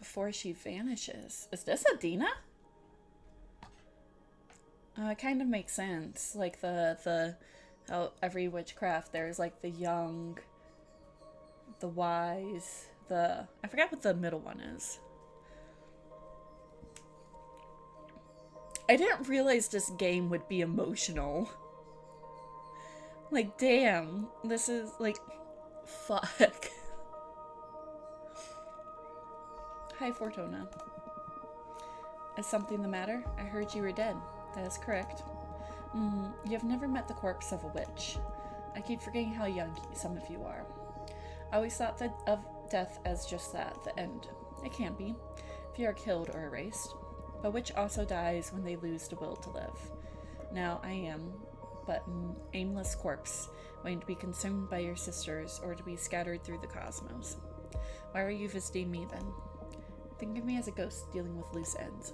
before she vanishes. Is this Adina? It kind of makes sense. Like how every witchcraft there's like the young, the wise, I forgot what the middle one is. I didn't realize this game would be emotional. Like, damn, this is like, fuck. Hi, Fortuna. Is something the matter? I heard you were dead. That is correct. You have never met the corpse of a witch. I keep forgetting how young some of you are. I always thought of death as just that, the end. It can't be, if you are killed or erased. A witch also dies when they lose the will to live. Now I am but an aimless corpse, waiting to be consumed by your sisters or to be scattered through the cosmos. Why are you visiting me then? Think of me as a ghost dealing with loose ends.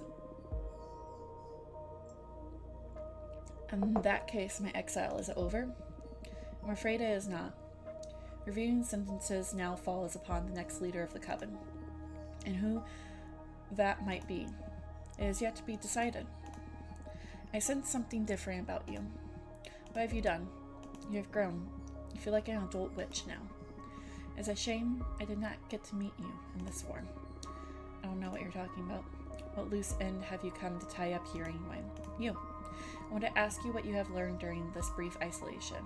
In that case, my exile is over? I'm afraid it is not. Reviewing sentences now falls upon the next leader of the coven, and who that might be. It is yet to be decided. I sense something different about you. What have you done? You have grown. You feel like an adult witch now. It's a shame I did not get to meet you in this form. I don't know what you're talking about. What loose end have you come to tie up here anyway? You. I want to ask you what you have learned during this brief isolation.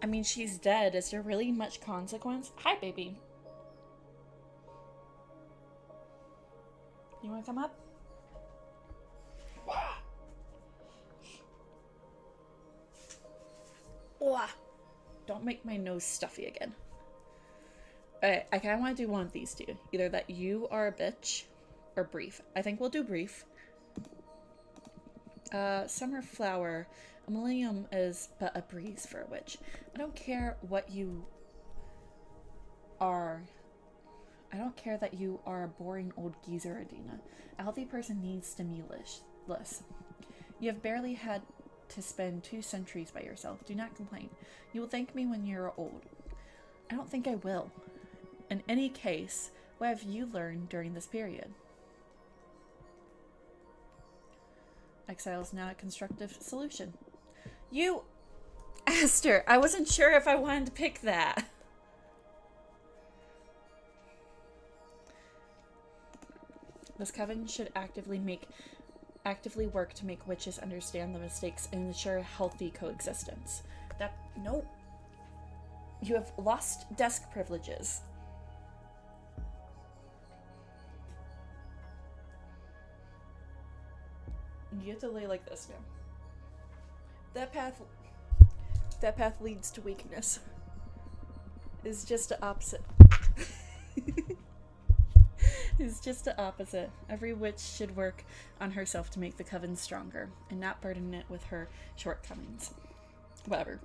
I mean, she's dead. Is there really much consequence? Hi, baby. You want to come up? Don't make my nose stuffy again. Alright, I kind of want to do one of these two. Either that you are a bitch or brief. I think we'll do brief. Summer flower. A millennium is but a breeze for a witch. I don't care what you are. I don't care that you are a boring old geezer, Adina. A healthy person needs stimulus. You have barely had to spend 2 centuries by yourself. Do not complain. You will thank me when you're old. I don't think I will. In any case, what have you learned during this period? Exile is not a constructive solution. You asked her. I wasn't sure if I wanted to pick that. This coven should actively work to make witches understand the mistakes and ensure healthy coexistence. Nope. You have lost desk privileges. You have to lay like this now. That path leads to weakness. It's just the opposite. It's just the opposite. Every witch should work on herself to make the coven stronger, and not burden it with her shortcomings. Whatever.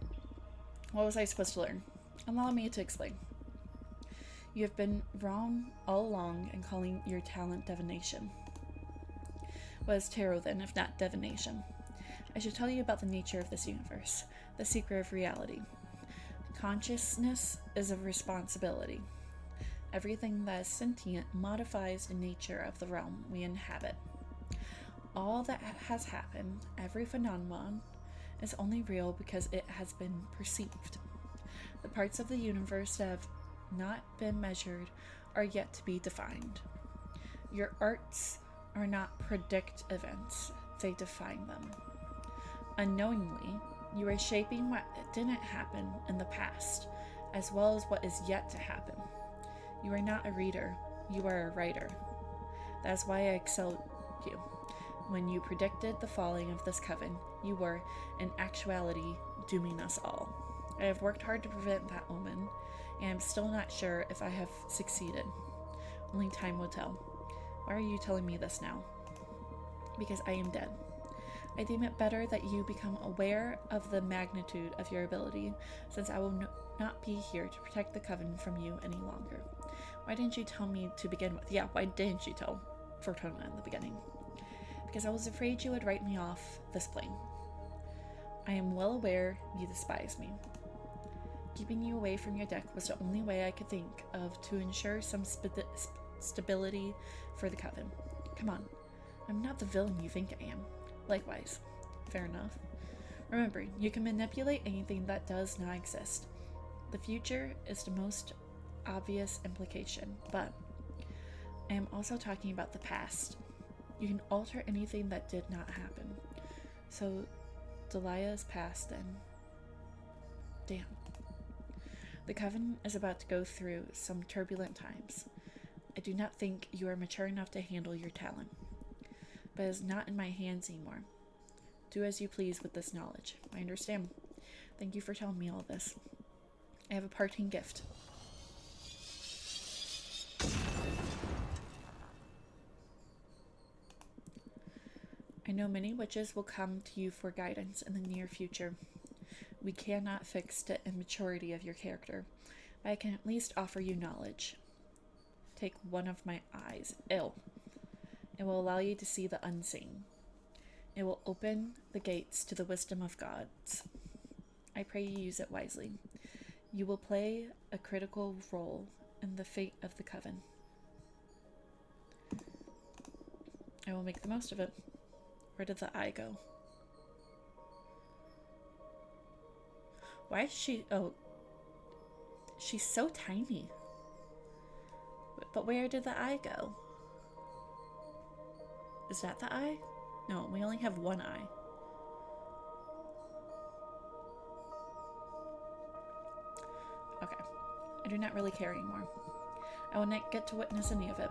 What was I supposed to learn? Allow me to explain. You have been wrong all along in calling your talent divination. What is tarot then, if not divination? I should tell you about the nature of this universe, the secret of reality. Consciousness is a responsibility. Everything that is sentient modifies the nature of the realm we inhabit. All that has happened, every phenomenon, is only real because it has been perceived. The parts of the universe that have not been measured are yet to be defined. Your arts are not predict events, they define them. Unknowingly, you are shaping what didn't happen in the past, as well as what is yet to happen. You are not a reader, you are a writer. That is why I excelled you. When you predicted the falling of this coven, you were, in actuality, dooming us all. I have worked hard to prevent that omen, and I'm still not sure if I have succeeded. Only time will tell. Why are you telling me this now? Because I am dead. I deem it better that you become aware of the magnitude of your ability, since I will not be here to protect the coven from you any longer. Why didn't you tell me to begin with? Yeah, why didn't you tell Fortuna in the beginning? Because I was afraid you would write me off this plane. I am well aware you despise me. Keeping you away from your deck was the only way I could think of to ensure some stability for the coven. Come on, I'm not the villain you think I am. Likewise. Fair enough. Remember, you can manipulate anything that does not exist. The future is the most obvious implication, but I am also talking about the past. You can alter anything that did not happen. So, Delia's past then. Damn. The coven is about to go through some turbulent times. I do not think you are mature enough to handle your talent, but it is not in my hands anymore. Do as you please with this knowledge. I understand. Thank you for telling me all this. I have a parting gift. I know many witches will come to you for guidance in the near future. We cannot fix the immaturity of your character, but I can at least offer you knowledge. Take one of my eyes. It will allow you to see the unseen. It will open the gates to the wisdom of gods. I pray you use it wisely. You will play a critical role in the fate of the coven. I will make the most of it. Where did the eye go? Why is she... Oh. She's so tiny. But where did the eye go? Is that the eye? No, we only have one eye. Okay. I do not really care anymore. I will not get to witness any of it.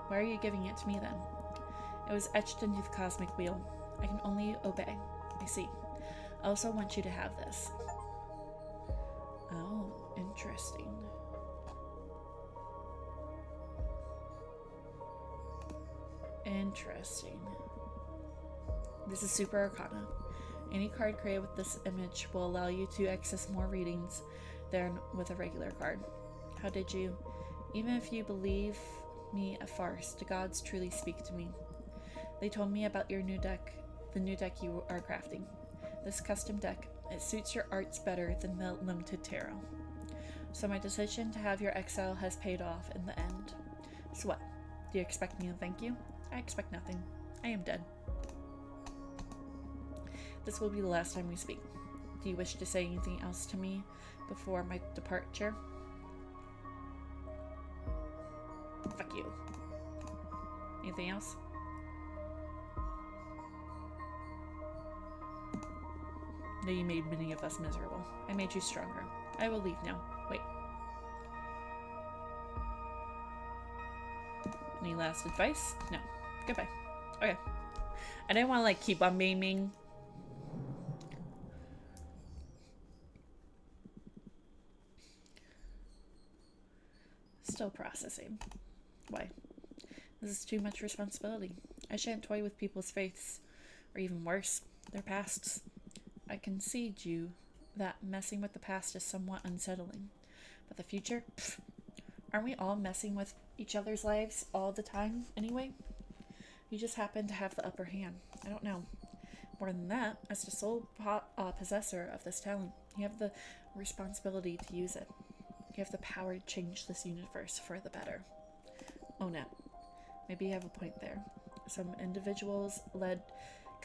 Why are you giving it to me then? It was etched into the cosmic wheel. I can only obey. I see. I also want you to have this. Oh, interesting. Interesting. This is Super Arcana. Any card created with this image will allow you to access more readings than with a regular card. How did you? Even if you believe me a farce, the gods truly speak to me. They told me about your new deck, the new deck you are crafting. This custom deck, it suits your arts better than the limited tarot. So my decision to have your exile has paid off in the end. So what? Do you expect me to thank you? I expect nothing. I am dead. This will be the last time we speak. Do you wish to say anything else to me before my departure? Fuck you. Anything else? No, you made many of us miserable. I made you stronger. I will leave now. Wait. Any last advice? No. Goodbye. Okay. I didn't want to, like, keep on being mean. Still processing. Why? This is too much responsibility. I shan't toy with people's faiths, or even worse, their pasts. I concede you that messing with the past is somewhat unsettling. But the future? Pfft. Aren't we all messing with each other's lives all the time anyway? You just happen to have the upper hand. I don't know. More than that, as the sole possessor of this talent, you have the responsibility to use it. You have the power to change this universe for the better. Own it. Maybe you have a point there. Some individuals led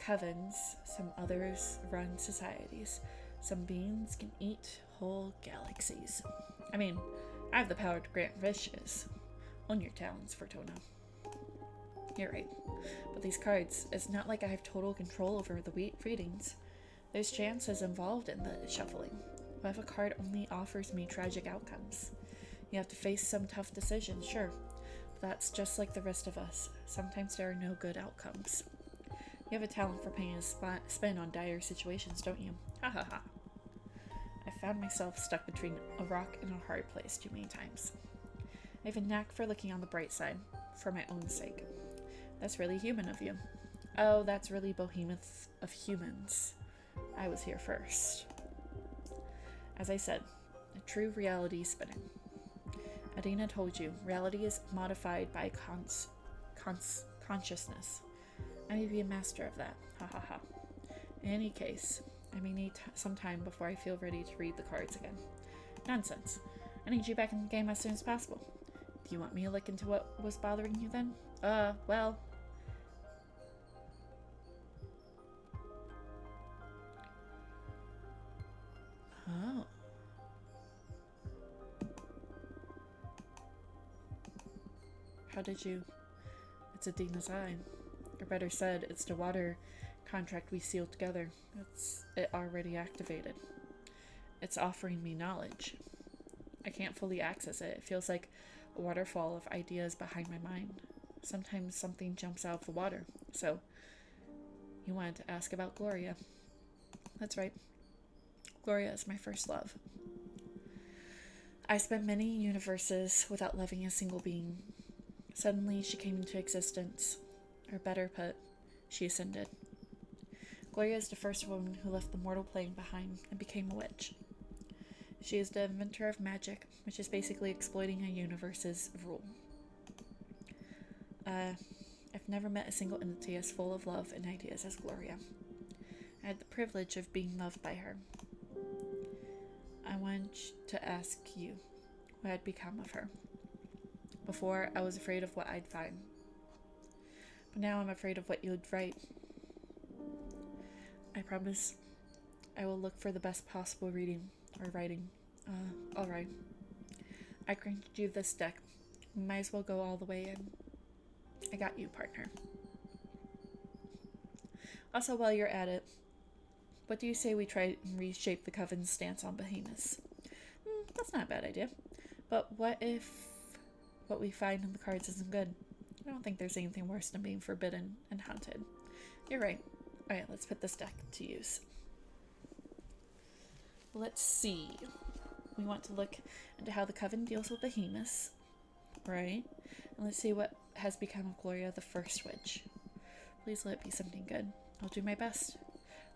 covens, some others run societies. Some beings can eat whole galaxies. I mean, I have the power to grant wishes. Own your talents, Fortuna. You're right. But these cards, it's not like I have total control over the readings. There's chances involved in the shuffling. What if a card only offers me tragic outcomes? You have to face some tough decisions, sure. But that's just like the rest of us. Sometimes there are no good outcomes. You have a talent for putting a spin on dire situations, don't you? Ha ha ha. I found myself stuck between a rock and a hard place too many times. I have a knack for looking on the bright side, for my own sake. That's really human of you. Oh, that's really behemoths of humans. I was here first. As I said, a true reality spinning. Adina told you, reality is modified by consciousness. I need to be a master of that. Ha ha ha. In any case, I may need some time before I feel ready to read the cards again. Nonsense. I need you back in the game as soon as possible. Do you want me to look into what was bothering you then? Well... Oh. How did you... It's Adina's eye. Or better said, it's the water contract we sealed together. It already activated. It's offering me knowledge. I can't fully access it. It feels like a waterfall of ideas behind my mind. Sometimes something jumps out of the water. So, you wanted to ask about Gloria. That's right. Gloria is my first love. I spent many universes without loving a single being. Suddenly, she came into existence. Or better put, she ascended. Gloria is the first woman who left the mortal plane behind and became a witch. She is the inventor of magic, which is basically exploiting a universe's rule. I've never met a single entity as full of love and ideas as Gloria. I had the privilege of being loved by her. I wanted to ask you what had become of her. Before, I was afraid of what I'd find. But now I'm afraid of what you'd write. I promise I will look for the best possible reading or writing. Alright. I granted you this deck. We might as well go all the way in. I got you, partner. Also, while you're at it, what do you say we try and reshape the Coven's stance on behemoths? That's not a bad idea. But what if what we find in the cards isn't good? I don't think there's anything worse than being forbidden and hunted. You're right. Alright, let's put this deck to use. Let's see. We want to look into how the Coven deals with behemoths. Right? And let's see what has become of Gloria, the first witch. Please let it be something good. I'll do my best.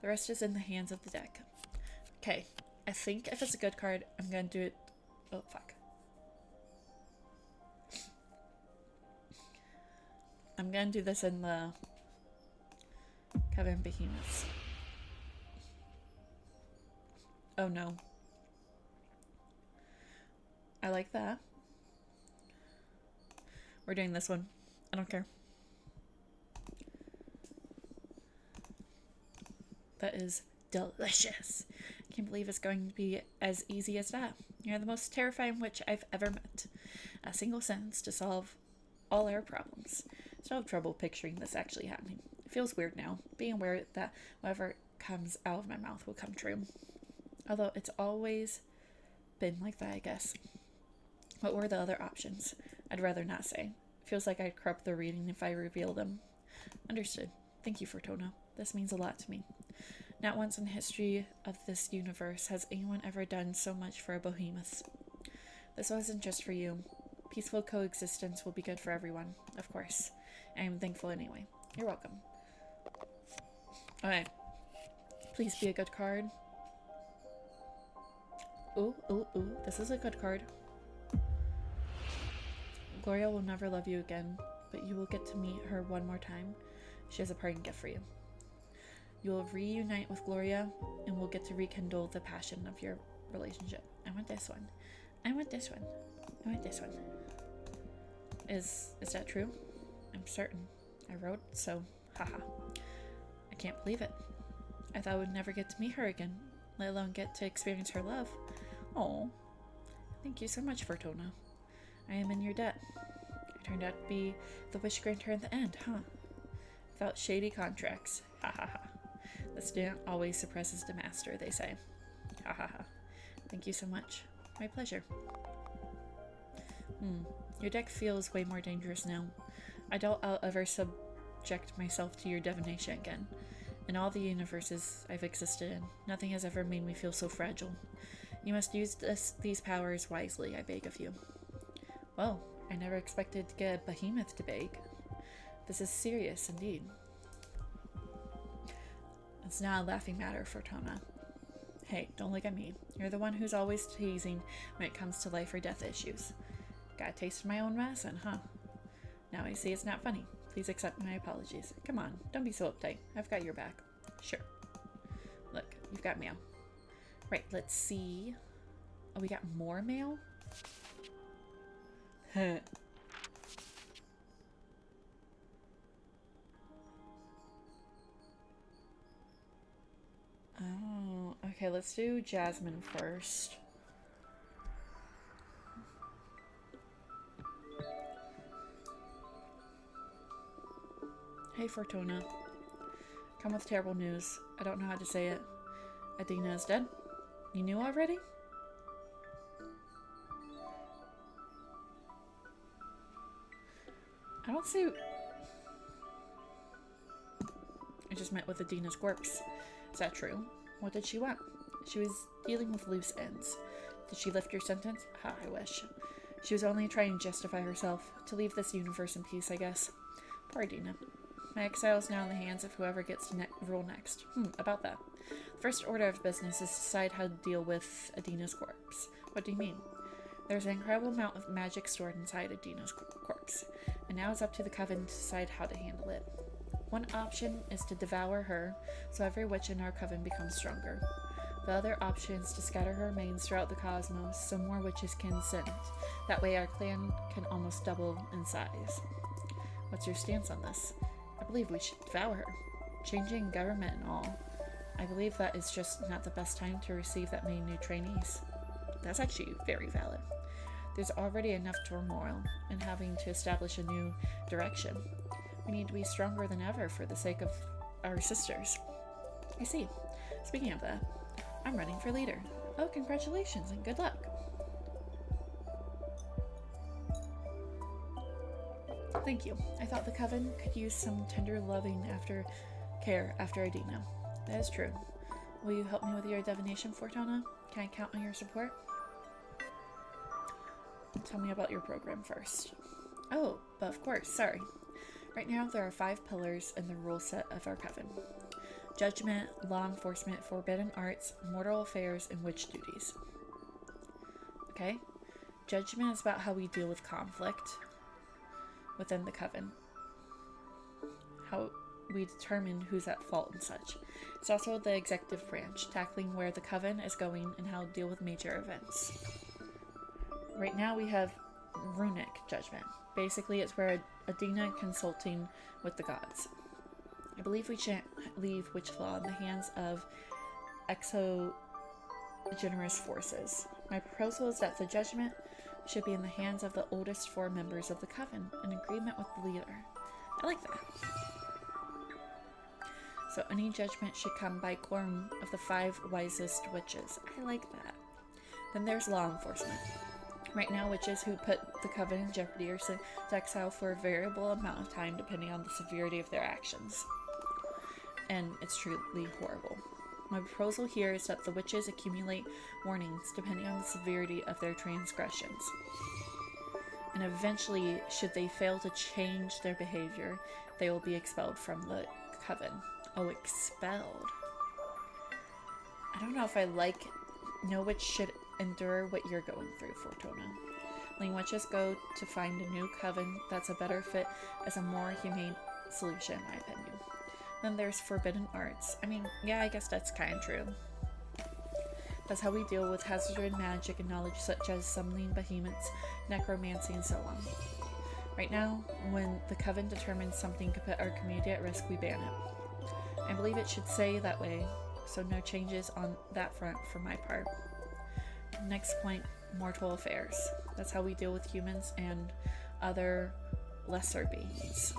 The rest is in the hands of the deck. Okay. I think if it's a good card, I'm going to do it... Oh, fuck. I'm going to do this in the Coven Behemoths. Oh no. I like that. We're doing this one. I don't care. That is delicious. I can't believe it's going to be as easy as that. You're the most terrifying witch I've ever met. A single sentence to solve all our problems. Still have trouble picturing this actually happening. It feels weird now, being aware that whatever comes out of my mouth will come true. Although it's always been like that, I guess. What were the other options? I'd rather not say. It feels like I'd corrupt the reading if I reveal them. Understood. Thank you, Fortuna. This means a lot to me. Not once in the history of this universe has anyone ever done so much for a behemoth. This wasn't just for you. Peaceful coexistence will be good for everyone, of course. I am thankful anyway. You're welcome. Alright. Please be a good card. Ooh, ooh, ooh. This is a good card. Gloria will never love you again, but you will get to meet her one more time. She has a parting gift for you. You will reunite with Gloria, and we'll get to rekindle the passion of your relationship. I want this one. I want this one. I want this one. Is that true? I'm certain. I wrote so. Haha. I can't believe it. I thought I would never get to meet her again, let alone get to experience her love. Oh, thank you so much, Fortuna. I am in your debt. I turned out to be the wish granter in the end, huh? Without shady contracts. Ha ha ha. The student always suppresses the master, they say. Ha ha ha. Thank you so much. My pleasure. Your deck feels way more dangerous now. I doubt I'll ever subject myself to your divination again. In all the universes I've existed in, nothing has ever made me feel so fragile. You must use these powers wisely, I beg of you. Well, I never expected to get a behemoth to beg. This is serious indeed. It's not a laughing matter, Fortuna. Hey, don't look at me. You're the one who's always teasing when it comes to life or death issues. Got a taste of my own medicine, huh? Now I see it's not funny. Please accept my apologies. Come on, don't be so uptight. I've got your back. Sure. Look, you've got mail. Right, let's see. Oh, we got more mail? Huh. Oh, okay, let's do Jasmine first. Hey, Fortuna. Come with terrible news. I don't know how to say it. Adina is dead. You knew already? I don't see... I just met with Adina's corpse. Is that true? What did she want? She was dealing with loose ends. Did she lift your sentence? Ha, I wish. She was only trying to justify herself. To leave this universe in peace, I guess. Poor Adina. My exile is now in the hands of whoever gets to rule next. About that. The first order of business is to decide how to deal with Adina's corpse. What do you mean? There's an incredible amount of magic stored inside Adina's corpse, and now it's up to the coven to decide how to handle it. One option is to devour her, so every witch in our coven becomes stronger. The other option is to scatter her remains throughout the cosmos so more witches can ascend. That way our clan can almost double in size. What's your stance on this? I believe we should devour her. Changing government and all. I believe that is just not the best time to receive that many new trainees. That's actually very valid. There's already enough turmoil in having to establish a new direction. We need to be stronger than ever for the sake of our sisters. I see. Speaking of that, I'm running for leader. Oh, congratulations and good luck. Thank you. I thought the coven could use some tender loving care after Adina. That is true. Will you help me with your divination, Fortuna? Can I count on your support? Tell me about your program first. Oh, but of course, sorry. Right now there are 5 pillars in the rule set of our coven. Judgment, law enforcement, forbidden arts, mortal affairs, and witch duties. Okay? Judgment is about how we deal with conflict within the coven. How we determine who's at fault and such. It's also the executive branch, tackling where the coven is going and how to deal with major events. Right now we have runic judgment. Basically, it's where Adina consulting with the gods. I believe we shan't leave witch law in the hands of exogenous forces. My proposal is that the judgment should be in the hands of the oldest 4 members of the coven, in agreement with the leader. I like that. So any judgment should come by quorum of the 5 wisest witches. I like that. Then there's law enforcement. Right now, witches who put the coven in jeopardy are sent to exile for a variable amount of time depending on the severity of their actions. And it's truly horrible. My proposal here is that the witches accumulate warnings depending on the severity of their transgressions. And eventually, should they fail to change their behavior, they will be expelled from the coven. Oh, expelled. I don't know if I like no witch should endure what you're going through, Fortuna. Letting witches go to find a new coven that's a better fit as a more humane solution, in my opinion. Then there's forbidden arts. I mean, yeah, I guess that's kind of true. That's how we deal with hazardous magic and knowledge such as summoning behemoths, necromancy, and so on. Right now, when the coven determines something could put our community at risk, we ban it. I believe it should say that way, so no changes on that front for my part. Next point, mortal affairs. That's how we deal with humans and other lesser beings.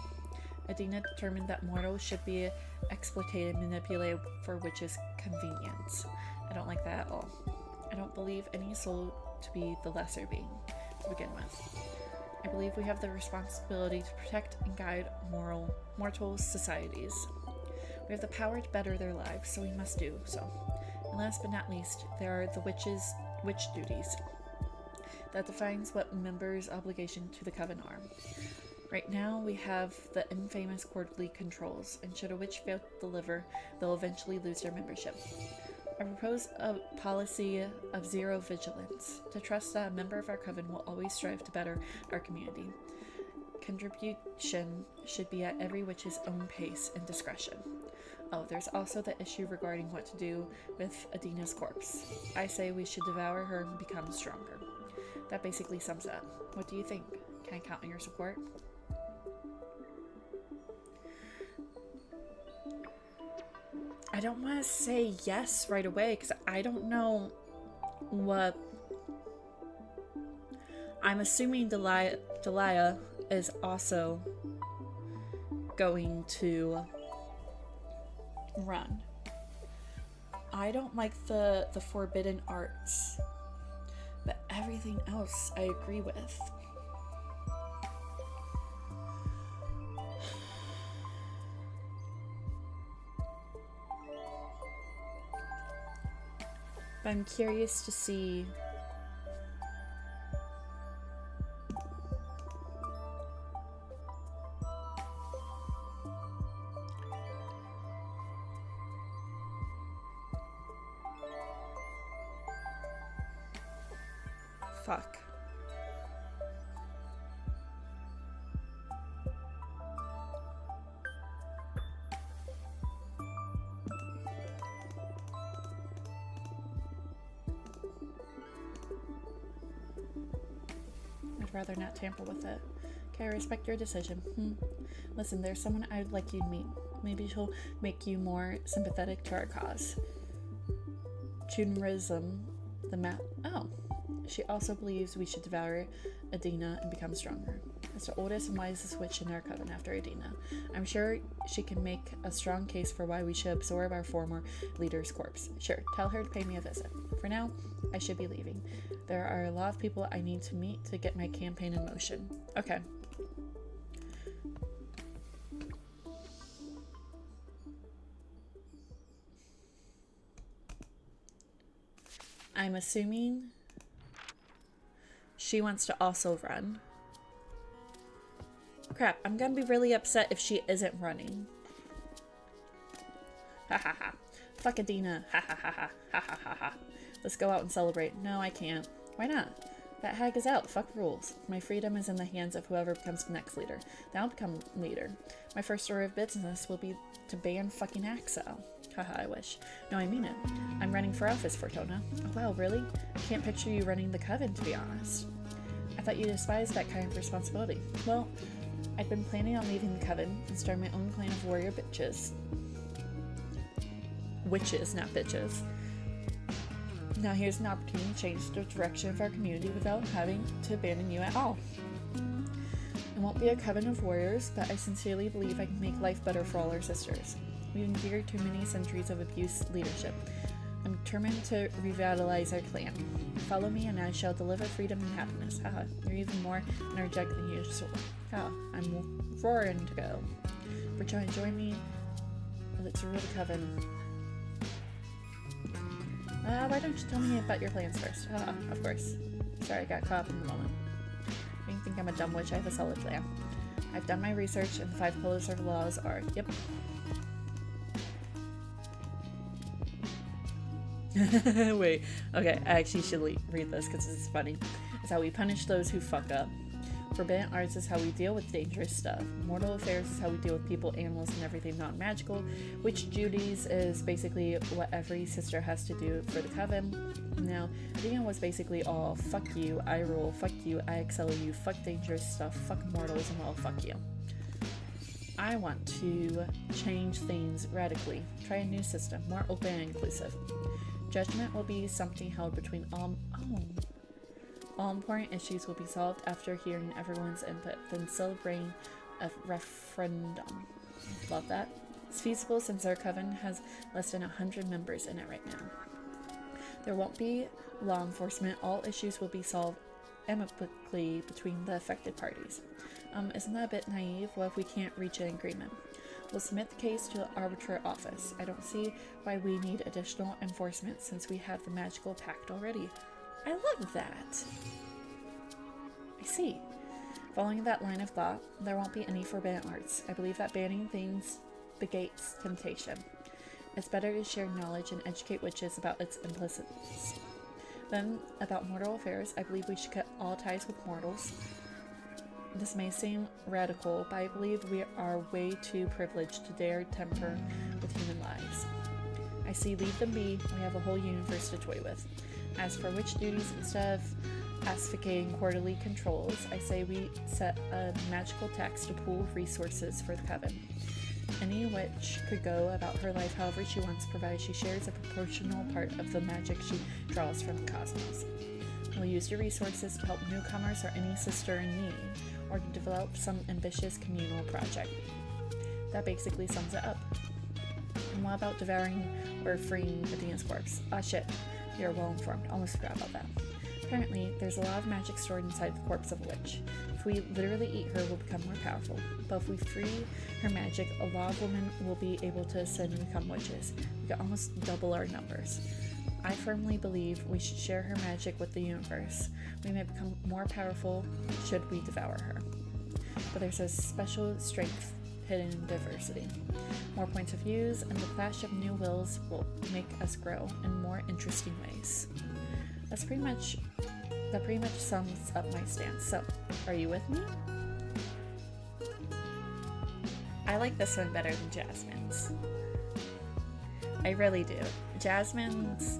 Adina determined that mortals should be exploited and manipulated for witches' convenience. I don't like that at all. I don't believe any soul to be the lesser being, to begin with. I believe we have the responsibility to protect and guide mortal societies. We have the power to better their lives, so we must do so. And last but not least, there are the witch duties. That defines what members' obligation to the coven are. Right now, we have the infamous quarterly controls, and should a witch fail to deliver, they'll eventually lose their membership. I propose a policy of zero vigilance, to trust that a member of our coven will always strive to better our community. Contribution should be at every witch's own pace and discretion. Oh, there's also the issue regarding what to do with Adina's corpse. I say we should devour her and become stronger. That basically sums it up. What do you think? Can I count on your support? I don't want to say yes right away because I don't know what... I'm assuming Delia is also going to run. I don't like the forbidden arts, but everything else I agree with. But I'm curious to see fuck. I'd rather not tamper with it. Okay, I respect your decision. Listen, there's someone I'd like you to meet. Maybe she'll make you more sympathetic to our cause. Chunrism, the map. Oh. She also believes we should devour Adina and become stronger. It's the oldest and wisest witch in our coven after Adina. I'm sure she can make a strong case for why we should absorb our former leader's corpse. Sure, tell her to pay me a visit. For now, I should be leaving. There are a lot of people I need to meet to get my campaign in motion. Okay. I'm assuming she wants to also run. Crap, I'm gonna be really upset if she isn't running. Ha ha ha. Fuck Adina. Ha ha ha ha. Ha ha ha ha. Let's go out and celebrate. No, I can't. Why not? That hag is out. Fuck rules. My freedom is in the hands of whoever becomes the next leader. Then I'll become leader. My first order of business will be to ban fucking Axel. Haha, I wish. No, I mean it. I'm running for office, Fortuna. Oh, wow, really? I can't picture you running the coven, to be honest. I thought you despised that kind of responsibility. Well, I'd been planning on leaving the coven and starting my own clan of warrior bitches. Witches, not bitches. Now here's an opportunity to change the direction of our community without having to abandon you at all. It won't be a coven of warriors, but I sincerely believe I can make life better for all our sisters. We've endured too many centuries of abuse leadership. I'm determined to revitalize our clan. Follow me and I shall deliver freedom and happiness. Haha, you're even more energetic than usual. Ah, I'm roaring to go. Fortuna, join me. Let's rule the coven. Why don't you tell me about your plans first? Of course. Sorry, I got caught up in the moment. I don't think I'm a dumb witch. I have a solid plan. I've done my research and the 5 pillars of laws are... Yep. Wait, okay, I actually should read this because it's funny. It's how we punish those who fuck up. Forbidden arts is how we deal with dangerous stuff. Mortal affairs is how we deal with people, animals, and everything non-magical. Witch duties is basically what every sister has to do for the coven. Now, Dina was basically all, fuck you, I rule, fuck you, I excel you, fuck dangerous stuff, fuck mortals, and well, fuck you. I want to change things radically. Try a new system, more open and inclusive. Judgment will be something held between all important issues will be solved after hearing everyone's input, then celebrating a referendum. Love that. It's feasible since our coven has less than 100 members in it right now. There won't be law enforcement. All issues will be solved amicably between the affected parties. Isn't that a bit naive? What if we can't reach an agreement? We'll submit the case to the arbiter office. I don't see why we need additional enforcement since we have the magical pact already. I love that. I see. Following that line of thought, there won't be any forbidden arts. I believe that banning things begates temptation. It's better to share knowledge and educate witches about its implicits. Then, about mortal affairs, I believe we should cut all ties with mortals. This may seem radical, but I believe we are way too privileged to dare temper with human lives. I see leave them be, we have a whole universe to toy with. As for witch duties, instead of asphyxiating quarterly controls, I say we set a magical tax to pool resources for the coven. Any witch could go about her life however she wants, provided she shares a proportional part of the magic she draws from the cosmos. We'll use your resources to help newcomers or any sister in need, or to develop some ambitious communal project. That basically sums it up. And what about devouring or freeing Athena's corpse? Ah shit, you're well informed, almost forgot about that. Apparently, there's a lot of magic stored inside the corpse of a witch. If we literally eat her, we'll become more powerful. But if we free her magic, a lot of women will be able to ascend and become witches. We could almost double our numbers. I firmly believe we should share her magic with the universe. We may become more powerful should we devour her. But there's a special strength hidden in diversity. More points of views and the clash of new wills will make us grow in more interesting ways. That pretty much sums up my stance. So, are you with me? I like this one better than Jasmine's. I really do. Jasmine's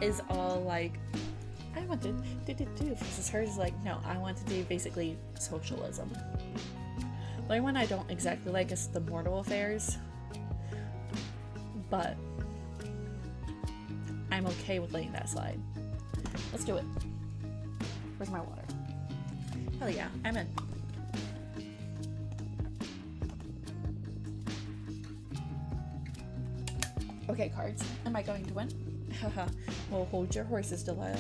is all like, I want to do versus hers like, no, I want to do basically socialism. The only one I don't exactly like is the mortal affairs, but I'm okay with letting that slide. Let's do it. Where's my water? Hell yeah, I'm in. Okay, cards. Am I going to win? Haha. Well, hold your horses, Delilah.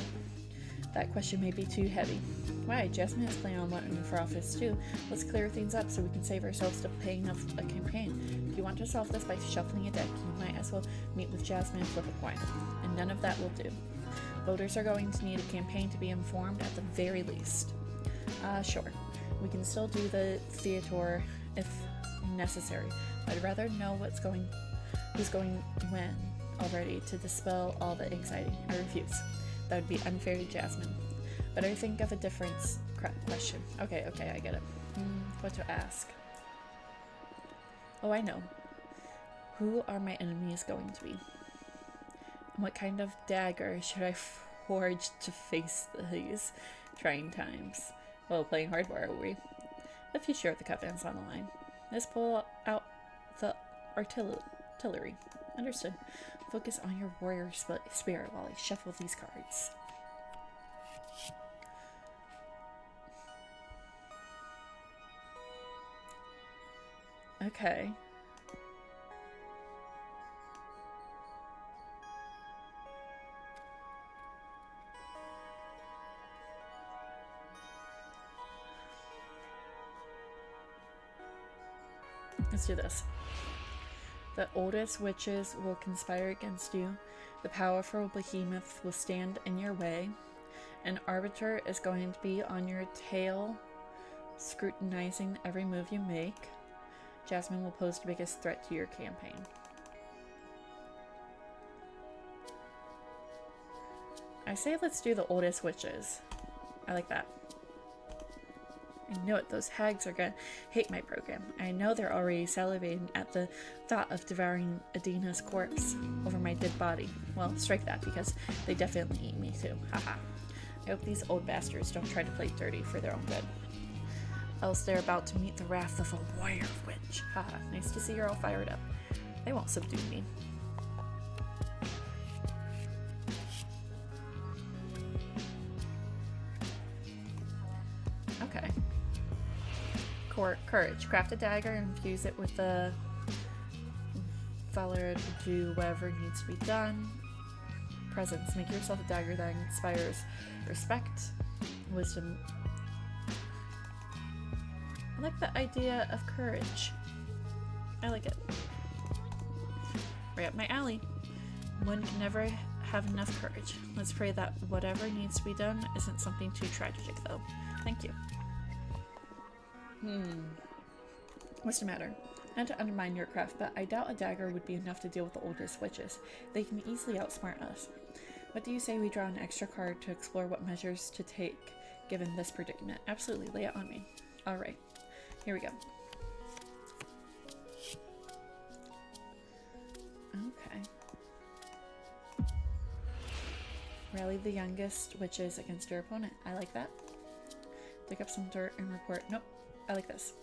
That question may be too heavy. Why? Jasmine is planning on running for office too. Let's clear things up so we can save ourselves to paying off a campaign. If you want to solve this by shuffling a deck, you might as well meet with Jasmine and flip a coin. And none of that will do. Voters are going to need a campaign to be informed at the very least. Sure. We can still do the theater if necessary. I'd rather know who's going when already to dispel all the anxiety. I refuse. That would be unfair to Jasmine. Better think of a different question. Okay, I get it. What to ask? Oh, I know. Who are my enemies going to be? What kind of dagger should I forge to face these trying times? Well, playing hardware, are we? The future of the Covenant's on the line. Let's pull out the artillery. Understood. Focus on your warrior spirit while I shuffle these cards. Okay. Let's do this. The oldest witches will conspire against you. The powerful behemoth will stand in your way. An arbiter is going to be on your tail, scrutinizing every move you make. Jasmine will pose the biggest threat to your campaign. I say let's do the oldest witches. I like that. I know it, those hags are gonna hate my program. I know they're already salivating at the thought of devouring Adina's corpse over my dead body. Well, strike that, because they definitely eat me too. Haha. I hope these old bastards don't try to play dirty for their own good. Else they're about to meet the wrath of a warrior witch. Haha, nice to see you're all fired up. They won't subdue me. Okay. Courage. Craft a dagger and infuse it with the Valor to do whatever needs to be done. Presence. Make yourself a dagger that inspires respect, wisdom. I like the idea of courage. I like it. Right up my alley. One can never have enough courage. Let's pray that whatever needs to be done isn't something too tragic, though. Thank you. What's the matter? Not to undermine your craft, but I doubt a dagger would be enough to deal with the oldest witches. They can easily outsmart us. What do you say we draw an extra card to explore what measures to take given this predicament? Absolutely, lay it on me. Alright, here we go. Okay. Rally the youngest witches against your opponent. I like that. Dig up some dirt and report. Nope, I like this.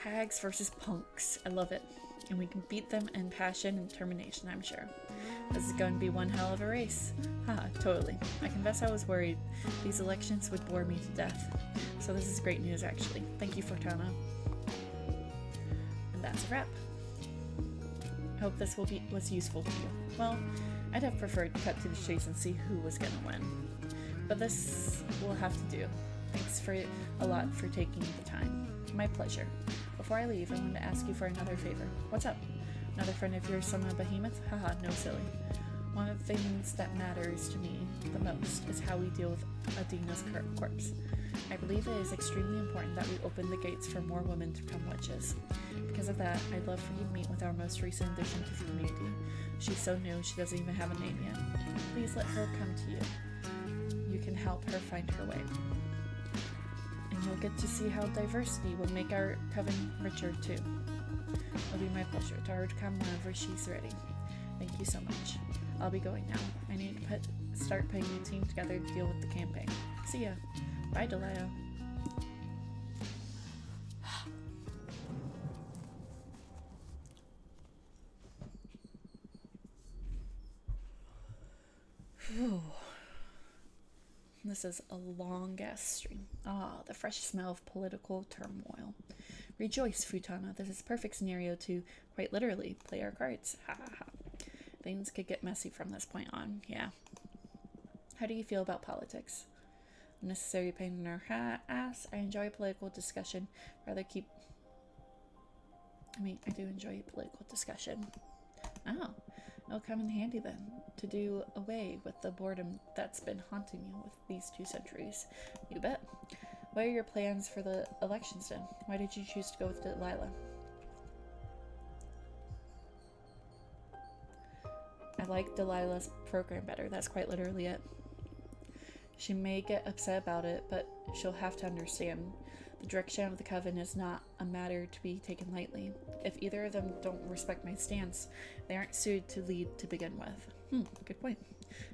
Hags versus punks. I love it. And we can beat them in passion and determination, I'm sure. This is going to be one hell of a race. Haha, totally. I confess I was worried. These elections would bore me to death. So this is great news, actually. Thank you, Fortuna. And that's a wrap. I hope this was useful to you. Well, I'd have preferred to cut to the chase and see who was going to win. But this will have to do. Thanks a lot for taking the time. My pleasure. Before I leave, I wanted to ask you for another favor. What's up? Another friend of yours summon a behemoth? Haha, no silly. One of the things that matters to me the most is how we deal with Adina's corpse. I believe it is extremely important that we open the gates for more women to become witches. Because of that, I'd love for you to meet with our most recent addition to the community. She's so new, she doesn't even have a name yet. Please let her come to you. You can help her find her way. And you'll get to see how diversity will make our coven richer too. It'll be my pleasure. Tell her to come whenever she's ready. Thank you so much. I'll be going now. I need to start putting a team together to deal with the campaign. See ya. Bye, Delia. Whew. This is a long-ass stream. Ah, the fresh smell of political turmoil. Rejoice, Futana. This is a perfect scenario to, quite literally, play our cards. Ha ha ha. Things could get messy from this point on, yeah. How do you feel about politics? Unnecessary pain in our ass. I enjoy political discussion. I do enjoy political discussion. Oh, it'll come in handy then, to do away with the boredom that's been haunting you with these 2 centuries. You bet. What are your plans for the elections then? Why did you choose to go with Delilah? I like Delilah's program better. That's quite literally it. She may get upset about it, but she'll have to understand. The direction of the coven is not a matter to be taken lightly. If either of them don't respect my stance, they aren't suited to lead to begin with. Good point.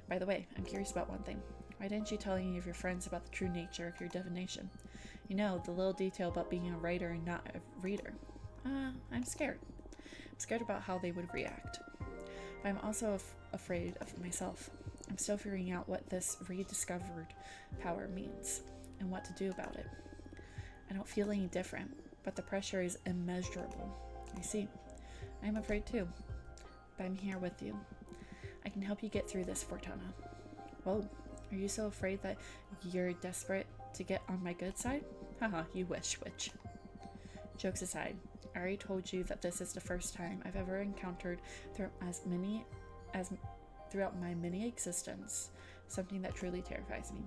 By the way, I'm curious about one thing. Why didn't you tell any of your friends about the true nature of your divination? You know, the little detail about being a writer and not a reader. I'm scared. I'm scared about how they would react. But I'm also afraid of myself. I'm still figuring out what this rediscovered power means and what to do about it. I don't feel any different, but the pressure is immeasurable. You see, I'm afraid too, but I'm here with you. I can help you get through this, Fortuna. Whoa, are you so afraid that you're desperate to get on my good side? Haha, you wish, witch. Jokes aside, I already told you that this is the first time I've ever encountered throughout my mini existence something that truly terrifies me.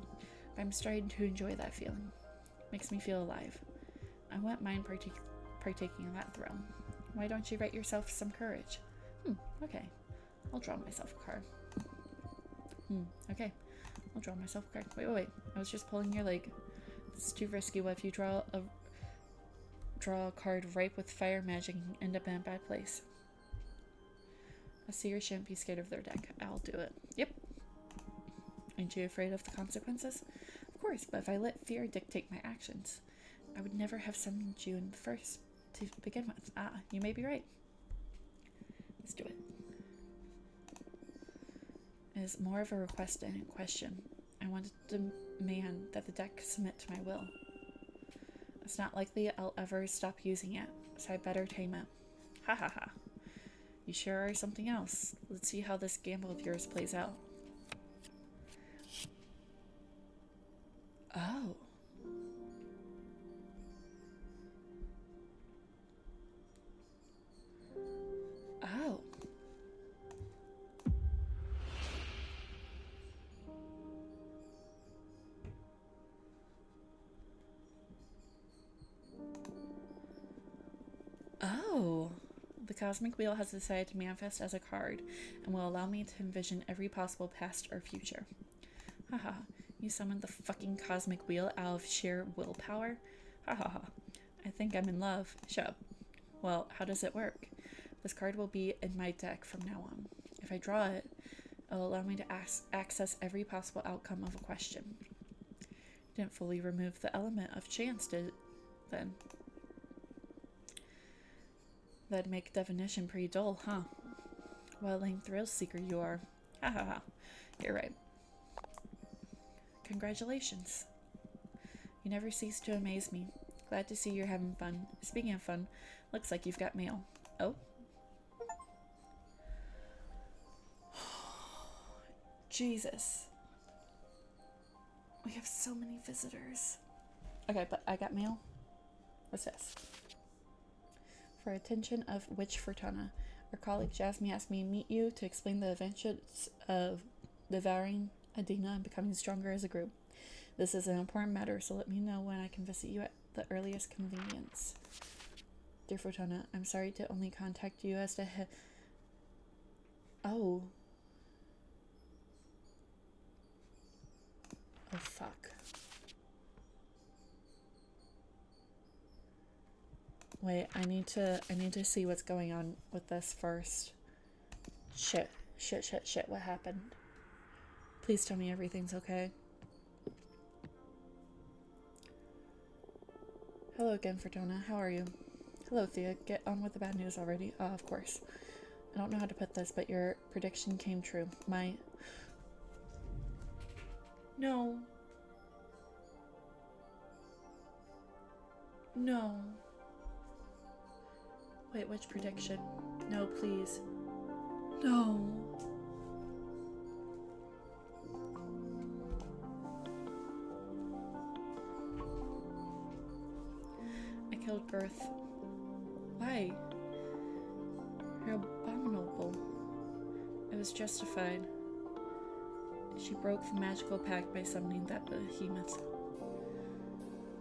But I'm starting to enjoy that feeling. Makes me feel alive. I wouldn't mind partaking in that thrill. Why don't you write yourself some courage? Okay. I'll draw myself a card. Okay. I'll draw myself a card. Wait. I was just pulling your leg. It's too risky. What if you draw a card ripe with fire magic and end up in a bad place? A seer shouldn't be scared of their deck. I'll do it. Yep. Aren't you afraid of the consequences? Of course, but if I let fear dictate my actions, I would never have summoned you in the first to begin with. You may be right. Let's do it. It is more of a request than a question. I want to demand that the deck submit to my will. It's not likely I'll ever stop using it, so I better tame it. Ha ha ha. You sure are something else. Let's see how this gamble of yours plays out. Oh. Oh. Cosmic Wheel has decided to manifest as a card and will allow me to envision every possible past or future. Haha, you summoned the fucking Cosmic Wheel out of sheer willpower? Haha, I think I'm in love. Shut up. Well, how does it work? This card will be in my deck from now on. If I draw it, it'll allow me to access every possible outcome of a question. Didn't fully remove the element of chance, did it, then? That'd make definition pretty dull, huh? What a lame thrill seeker you are. Ha ha ha. You're right. Congratulations. You never cease to amaze me. Glad to see you're having fun. Speaking of fun, looks like you've got mail. Oh? Jesus. We have so many visitors. Okay, but I got mail. What's this? For attention of Witch Fortuna, our colleague Jasmine asked me to meet you to explain the adventures of devouring Adina and becoming stronger as a group. This is an important matter, so let me know when I can visit you at the earliest convenience. Dear Fortuna, I'm sorry to only contact you as to Oh. Oh, fuck. Wait, I need to see what's going on with this first. Shit. What happened? Please tell me everything's okay. Hello again, Fortuna. How are you? Hello, Thea. Get on with the bad news already. Of course. I don't know how to put this, but your prediction came true. No. No. Wait, which prediction? No, please. No. I killed Girth. Why? You're abominable. It was justified. She broke the magical pact by summoning that behemoth.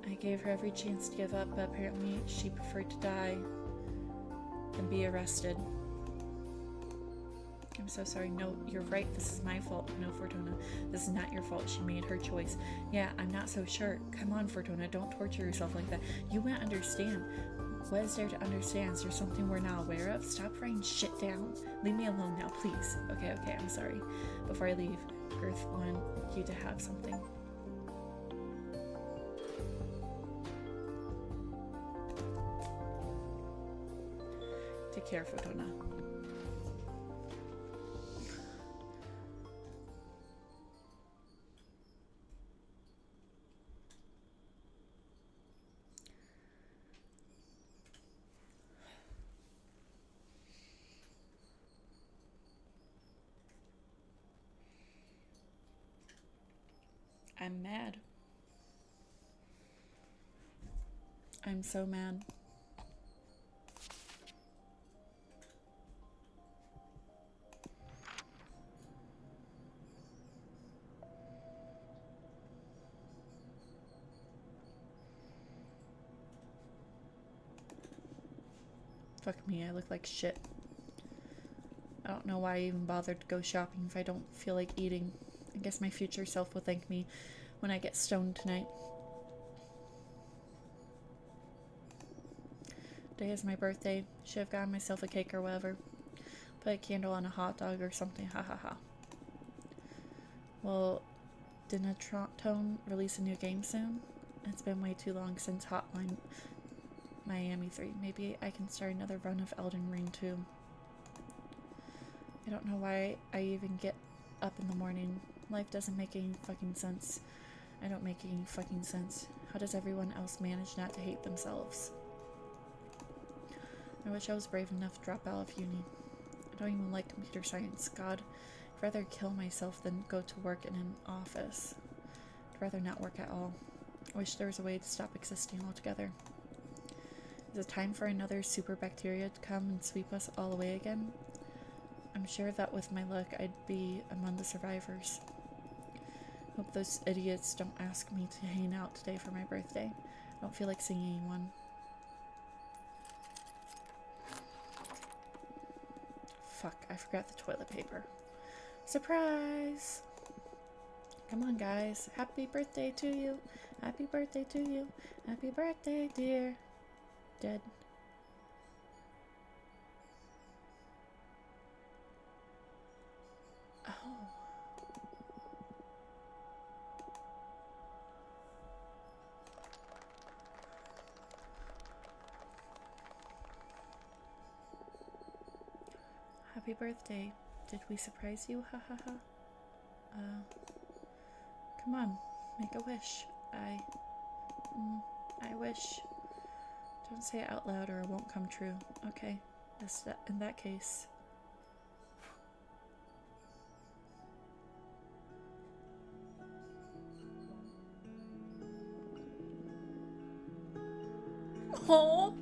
I gave her every chance to give up, but apparently she preferred to die than be arrested. I'm so sorry. No, you're right. This is my fault. No, Fortuna. This is not your fault. She made her choice. Yeah, I'm not so sure. Come on, Fortuna. Don't torture yourself like that. You won't understand. What is there to understand? Is there something we're not aware of? Stop writing shit down. Leave me alone now, please. Okay, I'm sorry. Before I leave, Girth wanted you to have something. Take care, Fortuna. I'm mad. I'm so mad. Fuck me, I look like shit. I don't know why I even bothered to go shopping if I don't feel like eating. I guess my future self will thank me when I get stoned tonight. Today is my birthday. Should have gotten myself a cake or whatever. Put a candle on a hot dog or something. Ha ha ha. Well, didn't Tone release a new game soon? It's been way too long since Hotline Miami 3. Maybe I can start another run of Elden Ring too. I don't know why I even get up in the morning. Life doesn't make any fucking sense. I don't make any fucking sense. How does everyone else manage not to hate themselves? I wish I was brave enough to drop out of uni. I don't even like computer science. God, I'd rather kill myself than go to work in an office. I'd rather not work at all. I wish there was a way to stop existing altogether. Is it time for another super bacteria to come and sweep us all away again? I'm sure that with my luck, I'd be among the survivors. Hope those idiots don't ask me to hang out today for my birthday. I don't feel like seeing anyone. fuck, I forgot the toilet paper. Surprise! Come on, guys. Happy birthday to you. Happy birthday to you. Happy birthday, dear. Dead. Oh. Happy birthday. Did we surprise you? Ha ha ha. Come on. Make a wish. I wish. Don't say it out loud or it won't come true. Okay. In that case. Oh.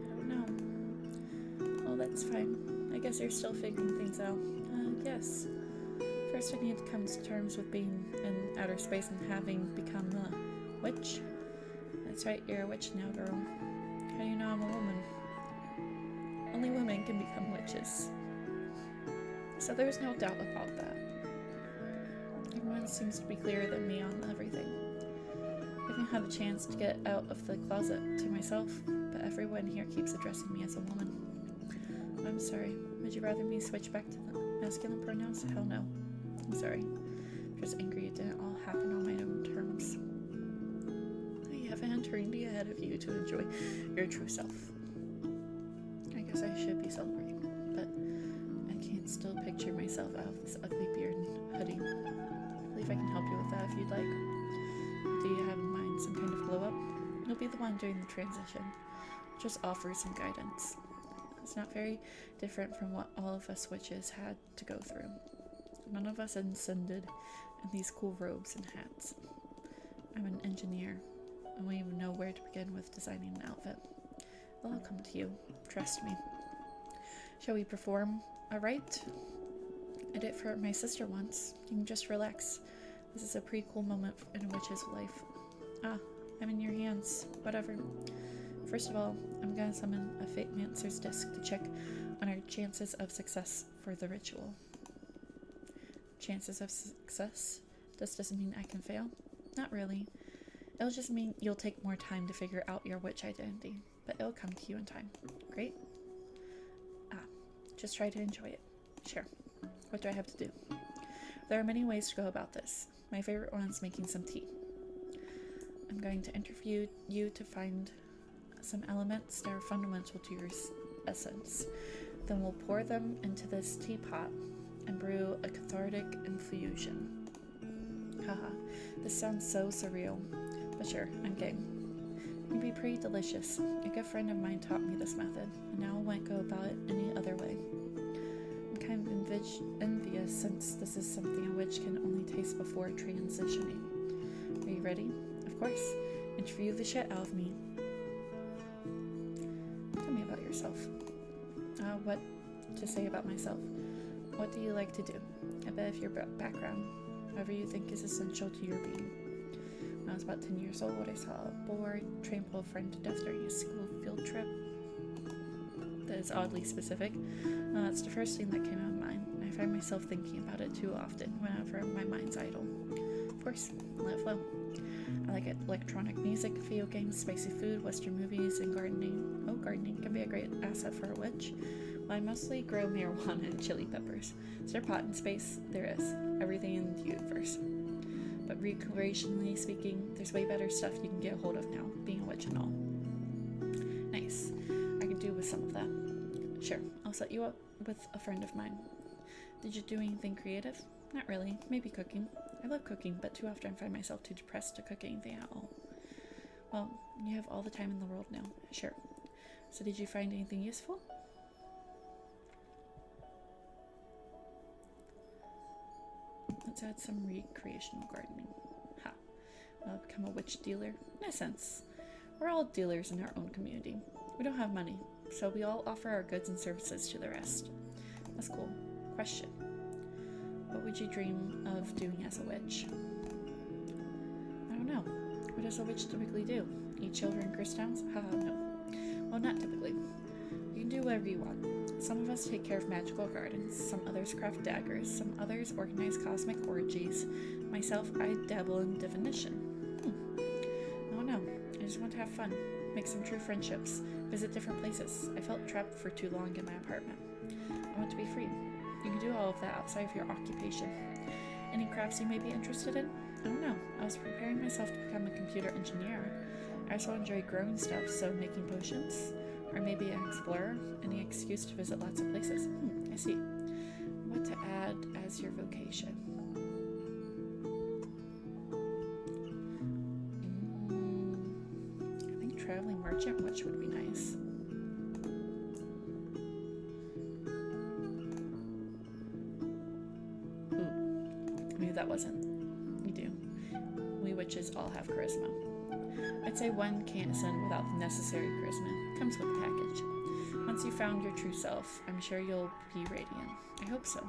I don't know. Oh, that's fine. I guess you're still figuring things out. Yes. First, I need to come to terms with being in outer space and having become a witch. That's right, you're a witch now, girl. How do you know I'm a woman? Only women can become witches. So there's no doubt about that. Everyone seems to be clearer than me on everything. I haven't had a chance to get out of the closet to myself, but everyone here keeps addressing me as a woman. I'm sorry. Would you rather me switch back to the masculine pronouns? Hell no. I'm sorry. I'm just angry it didn't all happen on my own terms. You have an eternity ahead of you to enjoy your true self. I guess I should be celebrating, but I can't still picture myself out of this ugly beard and hoodie. I believe I can help you with that if you'd like. Do you have in mind some kind of glow up? You'll be the one doing the transition. Just offer some guidance. It's not very different from what all of us witches had to go through. None of us ascended in these cool robes and hats. I'm an engineer. I won't even know where to begin with designing an outfit. They'll all come to you. Trust me. Shall we perform a rite? I did it for my sister once. You can just relax. This is a pretty cool moment in a witch's life. Ah, I'm in your hands. Whatever. First of all, I'm gonna summon a Fate Mancer's disc to check on our chances of success for the ritual. Chances of success? This doesn't mean I can fail. Not really. It'll just mean you'll take more time to figure out your witch identity, but it'll come to you in time. Great? Just try to enjoy it. Sure. What do I have to do? There are many ways to go about this. My favorite one is making some tea. I'm going to interview you to find some elements that are fundamental to your essence. Then we'll pour them into this teapot and brew a cathartic infusion. Haha, this sounds so surreal, but sure, I'm game. It can be pretty delicious. A good friend of mine taught me this method, and now I won't go about it any other way. I'm kind of envious since this is something a witch can only taste before transitioning. Are you ready? Of course. Interview the shit out of me. Tell me about yourself. What to say about myself? What do you like to do? A bit of your background, whatever you think is essential to your being. When I was about 10 years old, I saw a boar trample a friend to death during a school field trip. That is oddly specific. That's the first thing that came to mind. I find myself thinking about it too often whenever my mind's idle. Of course, let it flow. I like electronic music, video games, spicy food, western movies, and gardening. Oh, gardening can be a great asset for a witch. Well, I mostly grow marijuana and chili peppers. Is there pot in space? There is. Everything in the universe. But recreationally speaking, there's way better stuff you can get a hold of now, being a witch and all. Nice. I could do with some of that. Sure, I'll set you up with a friend of mine. Did you do anything creative? Not really. Maybe cooking. I love cooking, but too often I find myself too depressed to cook anything at all. Well, you have all the time in the world now. Sure. So did you find anything useful? Let's add some recreational gardening. Ha. I'll become a witch dealer? In a sense. We're all dealers in our own community. We don't have money, so we all offer our goods and services to the rest. That's cool. Question. What would you dream of doing as a witch? I don't know. What does a witch typically do? Eat children crystals? Haha, no. Well, not typically. You can do whatever you want. Some of us take care of magical gardens, some others craft daggers, some others organize cosmic orgies. Myself, I dabble in divination. Oh no, I just want to have fun, make some true friendships, visit different places. I felt trapped for too long in my apartment. I want to be free. You can do all of that outside of your occupation. Any crafts you may be interested in? I don't know. I was preparing myself to become a computer engineer. I also enjoy growing stuff, so making potions, or maybe an explorer, any excuse to visit lots of places. I see. What to add as your vocation? I think traveling merchant witch would be nice. That wasn't. We do. We witches all have charisma. I'd say one can't sin without the necessary charisma. Comes with the package. Once you've found your true self, I'm sure you'll be radiant. I hope so.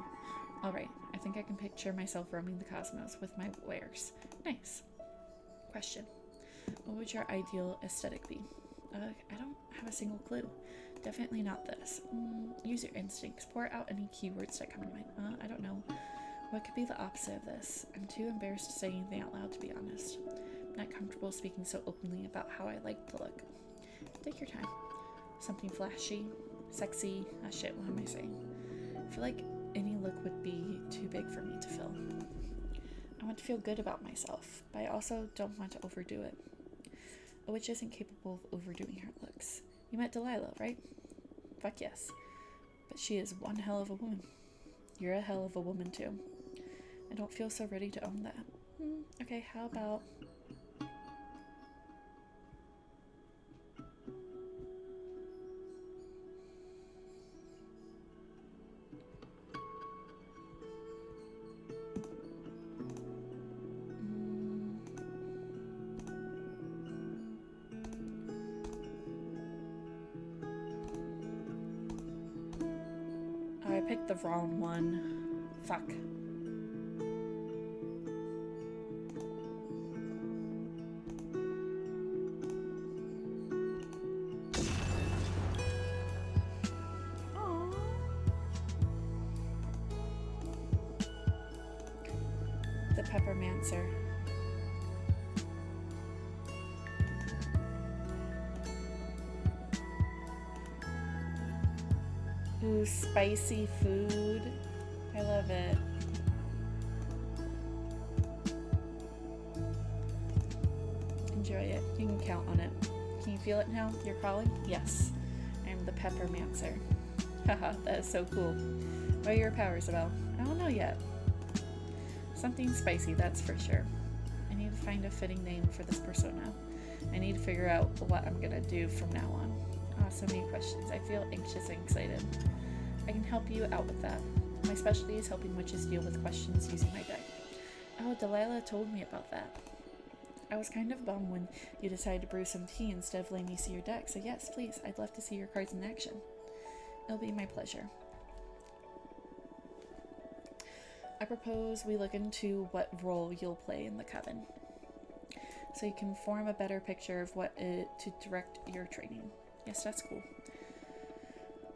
Alright, I think I can picture myself roaming the cosmos with my wares. Nice. Question. What would your ideal aesthetic be? I don't have a single clue. Definitely not this. Use your instincts. Pour out any keywords that come to mind. I don't know. What could be the opposite of this? I'm too embarrassed to say anything out loud, to be honest. I'm not comfortable speaking so openly about how I like to look. Take your time. Something flashy, sexy. Shit, what am I saying? I feel like any look would be too big for me to fill. I want to feel good about myself, but I also don't want to overdo it. A witch isn't capable of overdoing her looks. You met Delilah, right? Fuck yes. But she is one hell of a woman. You're a hell of a woman, too. I don't feel so ready to own that. Okay, how about... I picked the wrong one. Fuck. The Peppermancer. Ooh, spicy food. I love it. Enjoy it. You can count on it. Can you feel it now? You're crawling? Yes. I am the Peppermancer. Haha, that is so cool. What are your powers about? I don't know yet. Something spicy, that's for sure. I need to find a fitting name for this persona. I need to figure out what I'm gonna do from now on. So many questions. I feel anxious and excited. I can help you out with that. My specialty is helping witches deal with questions using my deck. Oh, Delilah told me about that. I was kind of bummed when you decided to brew some tea instead of letting me see your deck, so yes, please, I'd love to see your cards in action. It'll be my pleasure. I propose we look into what role you'll play in the coven, so you can form a better picture of what to direct your training. Yes, that's cool.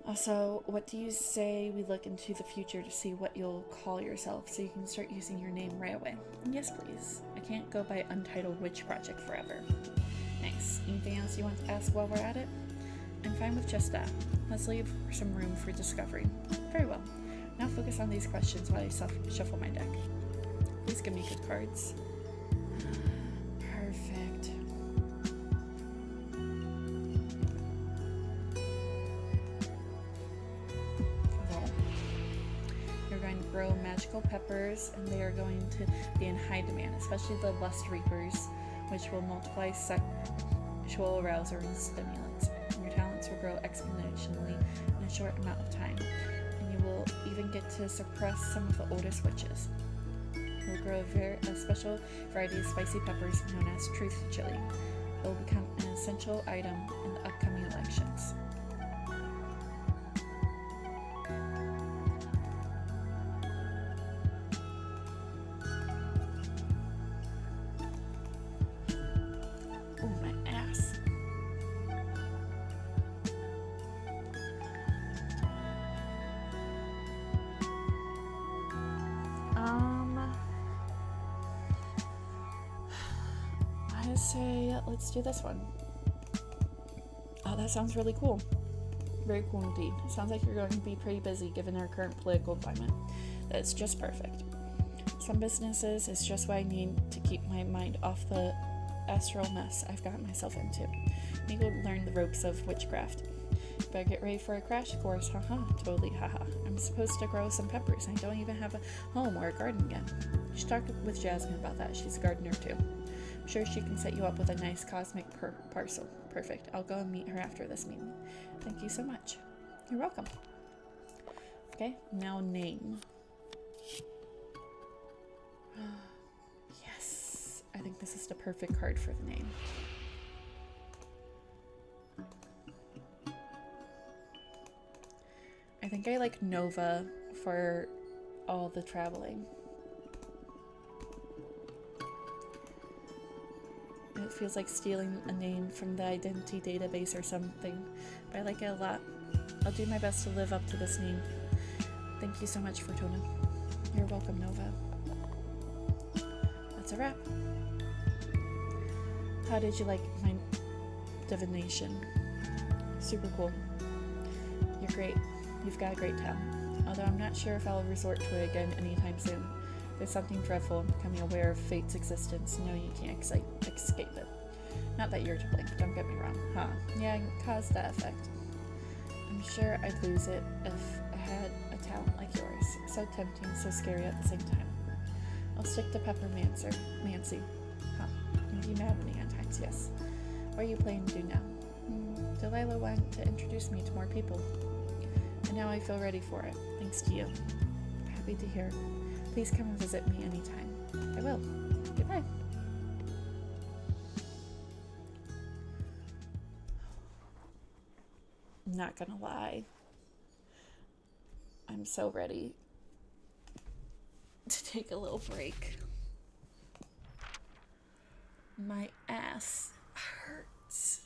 Also, what do you say we look into the future to see what you'll call yourself so you can start using your name right away? Yes, please. I can't go by Untitled Witch Project forever. Nice. Anything else you want to ask while we're at it? I'm fine with just that. Let's leave some room for discovery. Very well. Now focus on these questions while I shuffle my deck. Please give me good cards. Perfect. Grow magical peppers, and they are going to be in high demand, especially the Lust Reapers, which will multiply sexual arousal and stimulants. Your talents will grow exponentially in a short amount of time, and you will even get to suppress some of the oldest witches. You will grow a special variety of spicy peppers known as Truth Chili. It will become an essential item in the upcoming elections. say let's do this one. Oh, that sounds really cool. Very cool indeed. Sounds like you're going to be pretty busy given our current political climate. That's just perfect. Some businesses is just what I need to keep my mind off the astral mess I've got myself into. Need to learn the ropes of witchcraft. Better get ready for a crash course, haha, totally, haha. I'm supposed to grow some peppers, and I don't even have a home or a garden yet. You should talk with Jasmine about that, she's a gardener too. I'm sure she can set you up with a nice cosmic parcel. Perfect, I'll go and meet her after this meeting. Thank you so much. You're welcome. Okay, now name. Yes, I think this is the perfect card for the name. I think I like Nova for all the traveling. It feels like stealing a name from the identity database or something, but I like it a lot. I'll do my best to live up to this name. Thank you so much, Fortuna. You're welcome, Nova. That's a wrap. How did you like my divination? Super cool. You're great. You've got a great talent. Although I'm not sure if I'll resort to it again anytime soon. There's something dreadful becoming aware of fate's existence, knowing you can't escape it. Not that you're to blame, don't get me wrong. Huh, yeah, it caused that effect. I'm sure I'd lose it if I had a talent like yours. So tempting, so scary at the same time. I'll stick to Mancy. Huh, you'd be mad at me on times, yes. What are you planning to do now? Delilah wanted to introduce me to more people. And now I feel ready for it, thanks to you. Happy to hear. Please come and visit me anytime. I will. Goodbye. I'm not gonna lie. I'm so ready to take a little break. My ass hurts.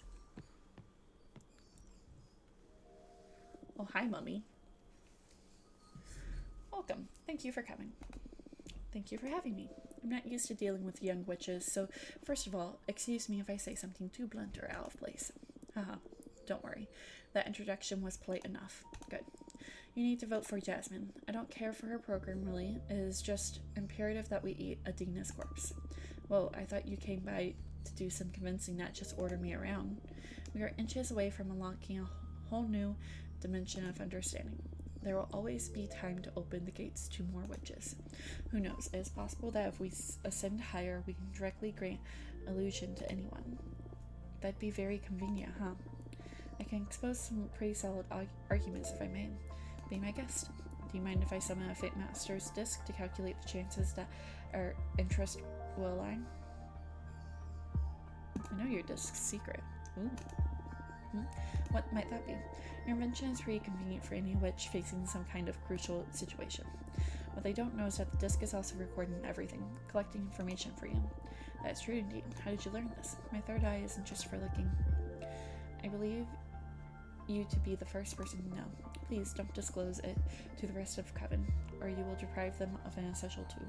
Oh, hi, Mummy. Welcome. Thank you for coming. Thank you for having me. I'm not used to dealing with young witches, so first of all, excuse me if I say something too blunt or out of place. Haha, don't worry. That introduction was polite enough. Good. You need to vote for Jasmine. I don't care for her program, really. It is just imperative that we eat Adina's corpse. Whoa, I thought you came by to do some convincing, not just order me around. We are inches away from unlocking a whole new dimension of understanding. There will always be time to open the gates to more witches. Who knows, it is possible that if we ascend higher, we can directly grant illusion to anyone. That'd be very convenient, huh? I can expose some pretty solid arguments if I may. Be my guest. Do you mind if I summon a Fate Master's disc to calculate the chances that our interest will align? I know your disc's secret. Ooh. What might that be? Your invention is pretty convenient for any witch facing some kind of crucial situation. What they don't know is that the disc is also recording everything, collecting information for you. That is true indeed. How did you learn this? My third eye isn't just for looking. I believe you to be the first person to know. Please don't disclose it to the rest of Coven, or you will deprive them of an essential tool.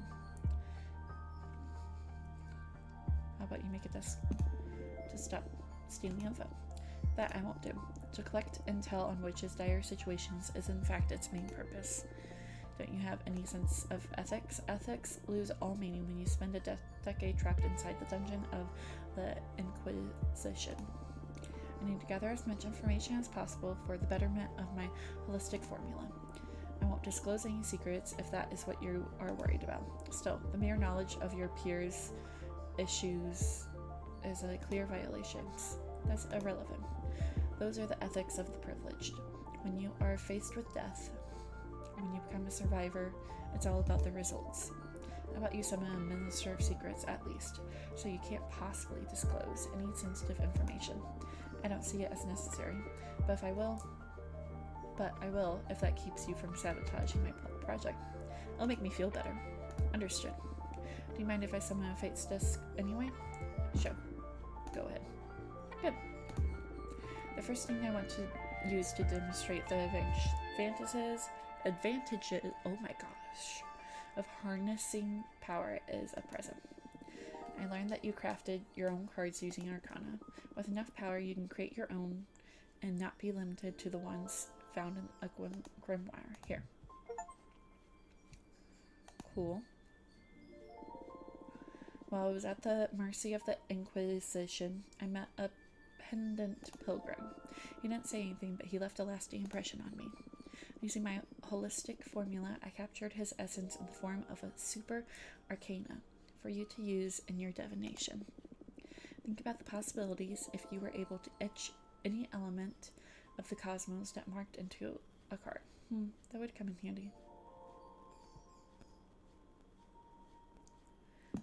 How about you make a disc to stop stealing info? That I won't do. To collect intel on witches' dire situations is in fact its main purpose. Don't you have any sense of ethics? Ethics lose all meaning when you spend a decade trapped inside the dungeon of the Inquisition. I need to gather as much information as possible for the betterment of my holistic formula. I won't disclose any secrets if that is what you are worried about. Still, the mere knowledge of your peers' issues is a clear violation. That's irrelevant. Those are the ethics of the privileged. When you are faced with death, when you become a survivor, it's all about the results. How about you summon a Minister of Secrets at least, so you can't possibly disclose any sensitive information. I don't see it as necessary, but I will if that keeps you from sabotaging my project. It'll make me feel better. Understood. Do you mind if I summon a Fate's disc anyway? Sure. Go ahead. Good. The first thing I want to use to demonstrate the advantages, oh my gosh, of harnessing power is a present. I learned that you crafted your own cards using Arcana. With enough power, you can create your own and not be limited to the ones found in a grimoire. Here. Cool. While I was at the mercy of the Inquisition, I met a pendant pilgrim. He didn't say anything, but he left a lasting impression on me. Using my holistic formula, I captured his essence in the form of a super arcana for you to use in your divination. Think about the possibilities if you were able to etch any element of the cosmos that marked into a card. That would come in handy.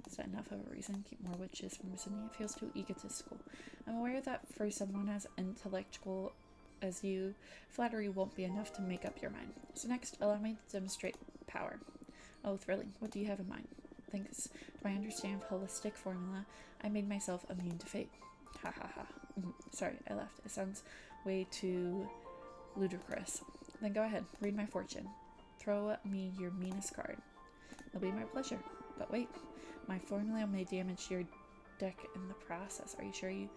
Is that enough of a reason to keep more witches from visiting? It feels too egotistical. I'm aware that for someone as intellectual as you, flattery won't be enough to make up your mind. So next, allow me to demonstrate power. Oh, thrilling. What do you have in mind? Thanks to my understanding of holistic formula, I made myself immune to fate. Ha ha ha. Sorry, I laughed. It sounds way too ludicrous. Then go ahead, read my fortune. Throw me your meanest card. It'll be my pleasure. But wait, my formula may damage your deck in the process. Are you sure you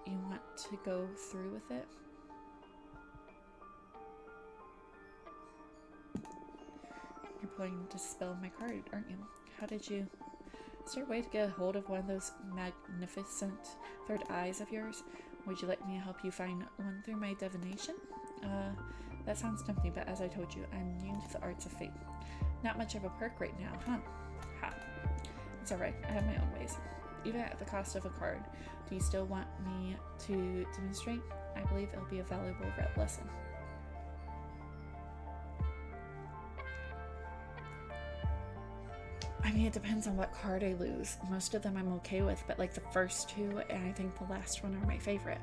want to go through with it? You're planning to spell my card, aren't you? How did you... Is there a way to get a hold of one of those magnificent third eyes of yours? Would you like me to help you find one through my divination? That sounds tempting, but as I told you, I'm immune to the arts of fate. Not much of a perk right now, huh? Ha. It's alright, I have my own ways. Even at the cost of a card, do you still want me to demonstrate? I believe it'll be a valuable lesson. I mean, it depends on what card I lose. Most of them I'm okay with, but like the first two, and I think the last one are my favorite.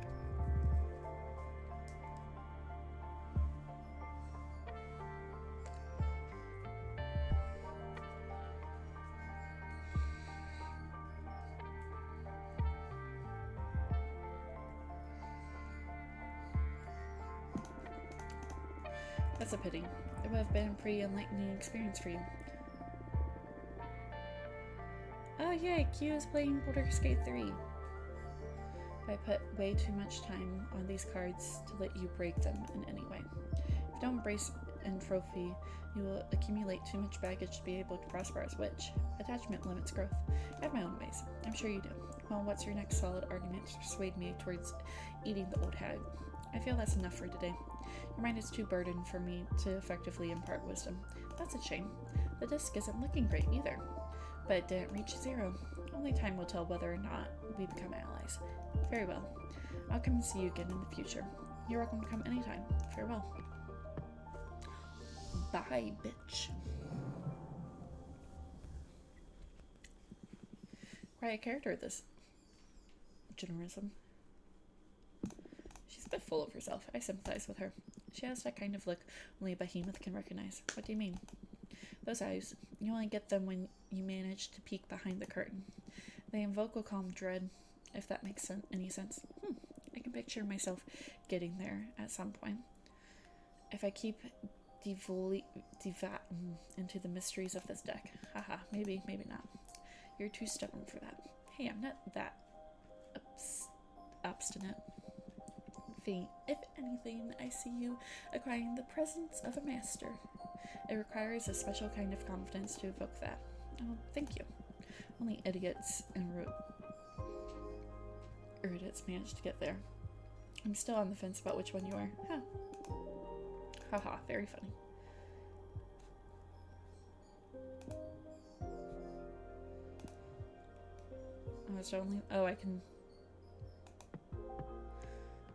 That's a pity. It would have been a pretty enlightening experience for you. Oh yay, Q is playing Baldur's Gate 3. I put way too much time on these cards to let you break them in any way. If you don't embrace entropy, you will accumulate too much baggage to be able to prosper as witch. Attachment limits growth. I have my own ways. I'm sure you do. Well, what's your next solid argument to persuade me towards eating the old hag? I feel that's enough for today. Your mind is too burdened for me to effectively impart wisdom. That's a shame. The disc isn't looking great either. But it didn't reach 0. Only time will tell whether or not we become allies. Very well. I'll come and see you again in the future. You're welcome to come anytime. Farewell. Bye, bitch. Quiet character, this generism. She's a bit full of herself. I sympathize with her. She has that kind of look only a behemoth can recognize. What do you mean? Those eyes, you only get them when you manage to peek behind the curtain. They invoke a calm dread, if that makes any sense. I can picture myself getting there at some point. If I keep into the mysteries of this deck. Haha, maybe not. You're too stubborn for that. Hey, I'm not that obstinate. If anything, I see you acquiring the presence of a master. It requires a special kind of confidence to evoke that. Oh, thank you. Only idiots and erudits manage to get there. I'm still on the fence about which one you are. Huh. Haha, very funny. Oh, it's only... Oh, I can...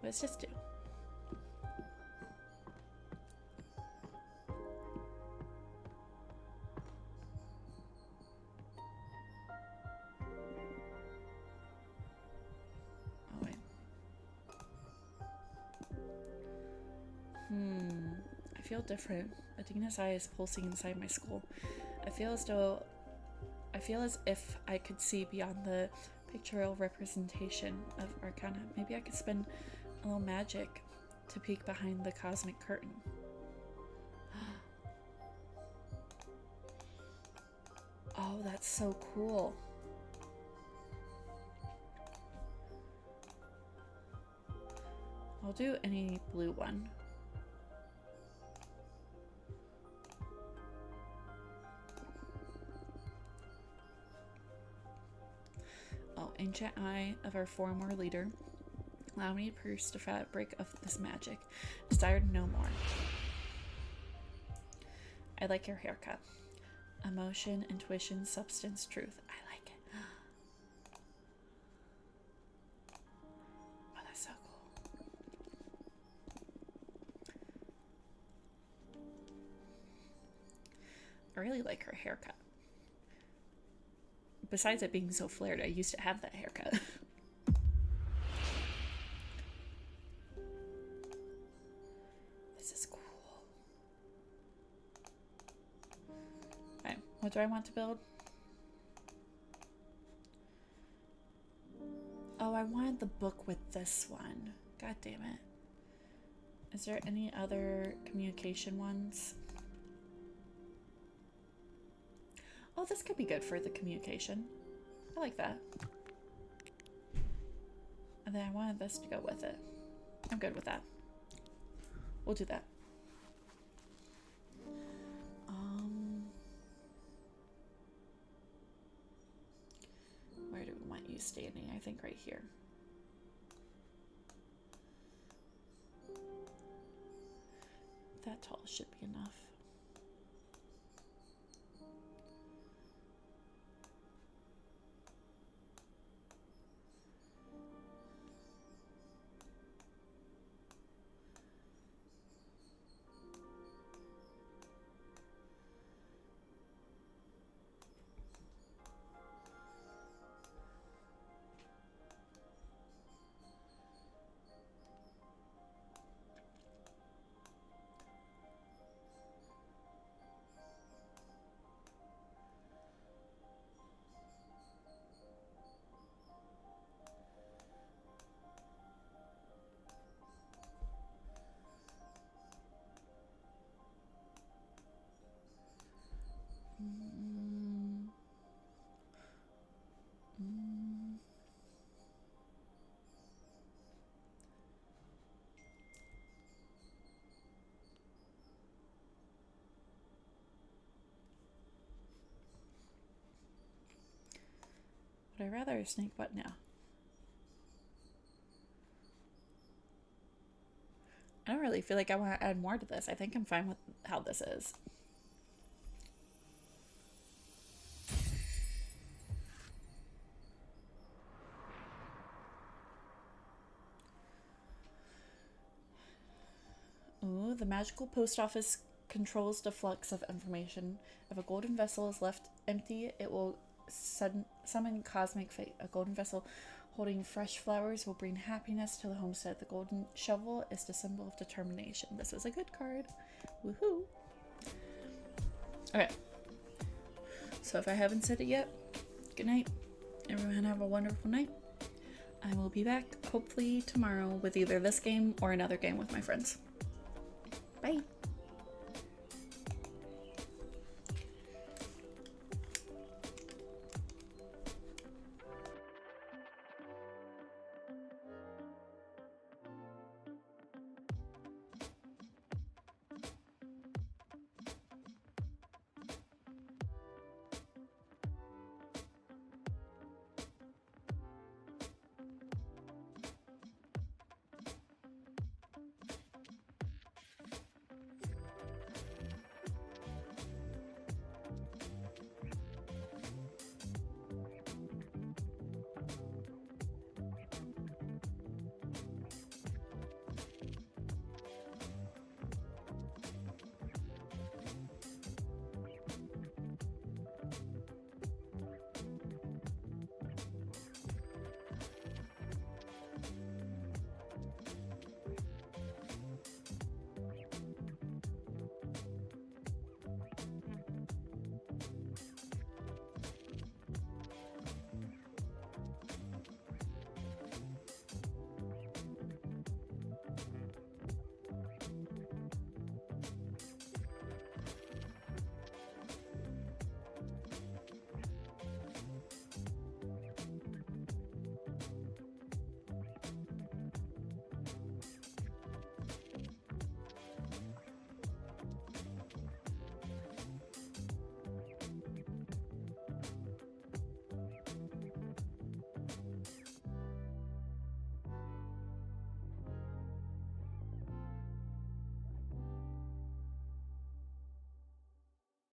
Let's just do. Oh, wait. I feel different. Adina's eye is pulsing inside my skull. I feel as if I could see beyond the pictorial representation of Arcana. Maybe I could spend a little magic to peek behind the cosmic curtain. Oh, that's so cool. I'll do any blue one. Oh, ancient eye of our former leader. Allow me to pierce the fabric of this magic. Desired no more. I like your haircut. Emotion, intuition, substance, truth. I like it. Oh, that's so cool. I really like her haircut. Besides it being so flared, I used to have that haircut. This is cool. Okay, what do I want to build? Oh, I wanted the book with this one. God damn it. Is there any other communication ones? Oh, this could be good for the communication. I like that. And then I wanted this to go with it. I'm good with that. We'll do that. Where do we want you standing? I think right here. That tall should be enough. Would I rather a snake butt now? I don't really feel like I want to add more to this. I think I'm fine with how this is. Ooh, the magical post office controls the flux of information. If a golden vessel is left empty, it will summon cosmic fate. A golden vessel holding fresh flowers will bring happiness to the homestead. The golden shovel is the symbol of determination. This is a good card. Woohoo! Okay. So if I haven't said it yet, good night. Everyone have a wonderful night. I will be back hopefully tomorrow with either this game or another game with my friends. Bye.